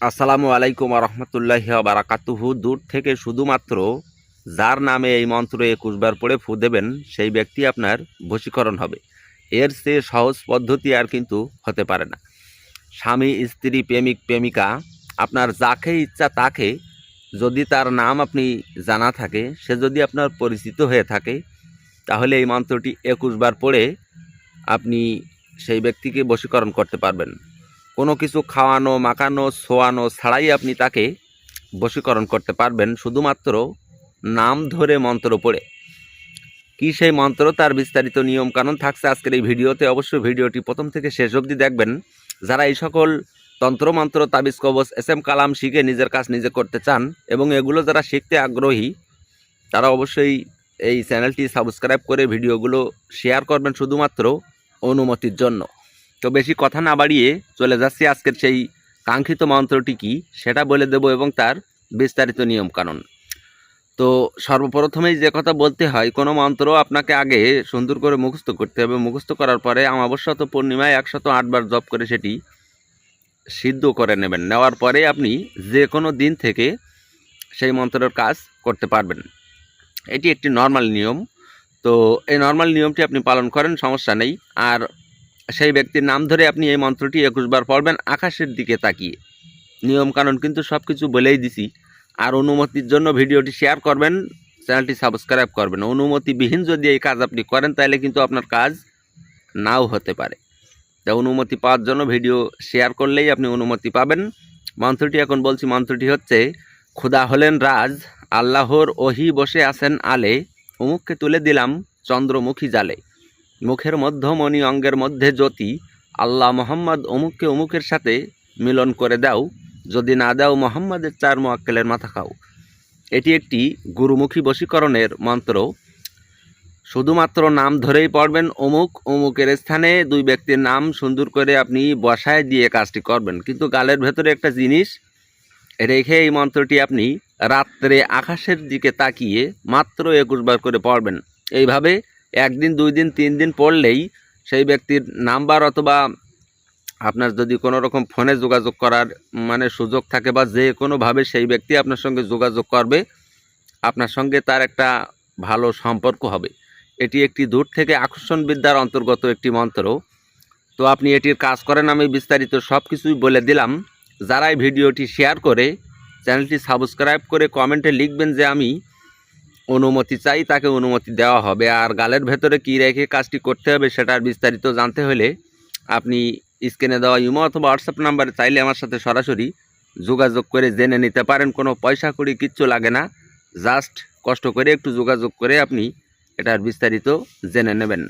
আসসালামু আলাইকুম রহমতুল্লাহি বারাকাতুহু। দূর থেকে শুধুমাত্র যার নামে এই মন্ত্র ২১ বার পড়ে ফু দেবেন সেই ব্যক্তি আপনার বশীকরণ হবে। এর চেয়ে সহজ পদ্ধতি আর কিন্তু হতে পারে না। স্বামী, স্ত্রী, প্রেমিক, প্রেমিকা, আপনার যাকে ইচ্ছা তাকে, যদি তার নাম আপনি জানা থাকে, সে যদি আপনার পরিচিত হয়ে থাকে, তাহলে এই মন্ত্রটি ২১ বার পড়ে আপনি সেই ব্যক্তিকে বশীকরণ করতে পারবেন। কোনো কিছু খাওয়ানো, মাখানো, ছোঁয়ানো ছাড়াই আপনি তাকে বশীকরণ করতে পারবেন শুধুমাত্র নাম ধরে মন্ত্র পড়ে। কি সেই মন্ত্র, তার বিস্তারিত নিয়মকানুন থাকছে আজকের এই ভিডিওতে। অবশ্যই ভিডিওটি প্রথম থেকে শেষ অবধি দেখবেন। যারা এই সকল তন্ত্রমন্ত্র, তাবিজ কবচ, এসএম কালাম শিখে নিজের কাজ নিজে করতে চান এবং এগুলো যারা শিখতে আগ্রহী, তারা অবশ্যই এই চ্যানেলটি সাবস্ক্রাইব করে ভিডিওগুলো শেয়ার করবেন শুধুমাত্র অনুমতির জন্য। তো বেশি কথা না বাড়িয়ে চলে যাচ্ছি আজকের সেই কাঙ্ক্ষিত মন্ত্রটি কি সেটা বলে দেব এবং তার বিস্তারিত নিয়মকানুন। তো সর্বপ্রথমেই যে কথা বলতে হয়, কোনো মন্ত্র আপনাকে আগে সুন্দর করে মুখস্থ করতে হবে। মুখস্থ করার পরে অমাবস্যা তো পূর্ণিমায় ১০৮ বার জপ করে সেটি সিদ্ধ করে নেবেন। নেওয়ার পরে আপনি যে কোনো দিন থেকে সেই মন্ত্রের কাজ করতে পারবেন। এটি একটি নর্মাল নিয়ম। তো এই নর্মাল নিয়মটি আপনি পালন করেন, সমস্যা নেই। আর সেই ব্যক্তির নাম ধরে আপনি এই মন্ত্রটি ২১ বার পড়বেন আকাশের দিকে তাকিয়ে। নিয়মকানুন কিন্তু সব কিছু বলেই দিছি। আর অনুমতির জন্য ভিডিওটি শেয়ার করবেন, চ্যানেলটি সাবস্ক্রাইব করবেন। অনুমতিবিহীন যদি এই কাজ আপনি করেন তাহলে কিন্তু আপনার কাজ নাও হতে পারে। তা অনুমতি পাওয়ার জন্য ভিডিও শেয়ার করলেই আপনি অনুমতি পাবেন। মন্ত্রটি এখন বলছি। মন্ত্রটি হচ্ছে: খোদা হলেন রাজ, আল্লাহর ওহি বসে আছেন আলে, অমুককে তুলে দিলাম চন্দ্রমুখী জালে, মুখের মধ্যমণি অঙ্গের মধ্যে জ্যোতি, আল্লাহ মোহাম্মদ অমুককে অমুকের সাথে মিলন করে দাও, যদি না দাও মোহাম্মদের ৪ মোয়াক্কেলের মাথা খাও। এটি একটি গুরুমুখী বশীকরণের মন্ত্র। শুধুমাত্র নাম ধরেই পড়বেন। অমুক অমুকের স্থানে ২ ব্যক্তির নাম সুন্দর করে আপনি বসায় দিয়ে কাজটি করবেন। কিন্তু গালের ভেতরে একটা জিনিস রেখে এই মন্ত্রটি আপনি রাত্রে আকাশের দিকে তাকিয়ে মাত্র ২১ বার করে পড়বেন। এইভাবে ১ দিন, ২ দিন, ৩ দিন পড়লেই সেই ব্যক্তির নাম্বার, অথবা আপনার যদি কোনো রকম ফোনে যোগাযোগ করার সুযোগ থাকে বা যে কোনোভাবে সেই ব্যক্তি আপনার সঙ্গে যোগাযোগ করবে, আপনার সঙ্গে তার একটা ভালো সম্পর্ক হবে। এটি একটি দূর থেকে আকর্ষণ বিদ্যার অন্তর্গত একটি মন্ত্র। তো আপনি এটির কাজ করেন, আমি বিস্তারিত সব কিছুই বলে দিলাম। যারাই ভিডিওটি শেয়ার করে চ্যানেলটি সাবস্ক্রাইব করে কমেন্টে লিখবেন যে আমি অনুমতি চাই, তাকে অনুমতি দেওয়া হবে। আর গালের ভেতরে কী রেখে কাজটি করতে হবে সেটার বিস্তারিত জানতে হলে আপনি স্ক্রিনে দেওয়া ইমো অথবা হোয়াটসঅ্যাপ নাম্বারে চাইলে আমার সাথে সরাসরি যোগাযোগ করে জেনে নিতে পারেন। কোনো পয়সা কড়ি কিচ্ছু লাগে না, জাস্ট কষ্ট করে একটু যোগাযোগ করে আপনি এটার বিস্তারিত জেনে নেবেন।